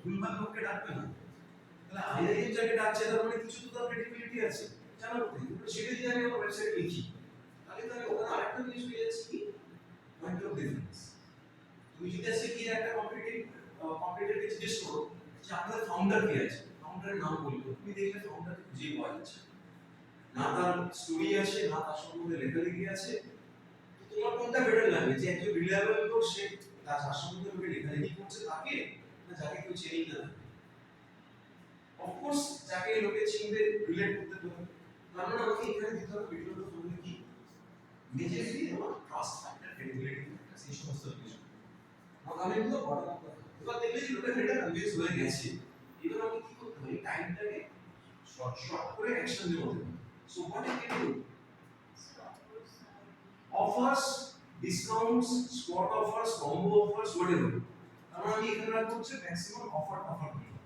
ভুলভাল লোককে ডাকবে না। তাহলে আইডেন্টিটি যাকে ডাকছে তার মানে কিছু তো তার ক্রেডিবিলিটি আছে, জানা কথা। সেটা যদি আমি আমার ওয়েবসাইটে লিখি, তাহলে ওখানে আরেকটা জিনিস পেয়ে যাচ্ছি কি, পয়েন্ট অফ ডিফারেন্স। তুমি যদি আজকে কি একটা কম্পিটিটরকে জিজ্ঞেস করো যে আপনাদের ফাউন্ডার কে আছে, ফাউন্ডারের নাম বললো, তুমি দেখলে ফাউন্ডারকে খুঁজে পাওয়া যাচ্ছে না, তার স্টোরি আছে, না তার সম্বন্ধে লেখালেখি আছে। তোমার কোনটা বেটার লাগবে, যে একজন রিলায়েবল লোক সে তার সম্বন্ধে লোকে লেখালেখি করছে তাকে, না যাকে কেউ চেনেই না? অফকোর্স যাকে লোকে চিনবে, রিলেট করতে পারবে। তার মানে আমাকে এখানে দিতে হবে ভিডিওটা ফোনে কি মেজরলি আমার ট্রাস্ট ফ্যাক্টর, ক্রেডিবিলিটি ফ্যাক্টর, সেই সমস্ত কিছু। আমি এগুলো বটম আপ করব। এবার দেখলে যে লোকে এটা কনভিন্স হয়ে গেছে, এবার আমি কি করতে হবে, টাইমটাকে শর্ট করে অ্যাকশন নিতে হবে। So what I can do, offers, discounts, spot offers, combo offers, whatever. আমি এখানে রাখবো হচ্ছে ম্যাক্সিমাম অফার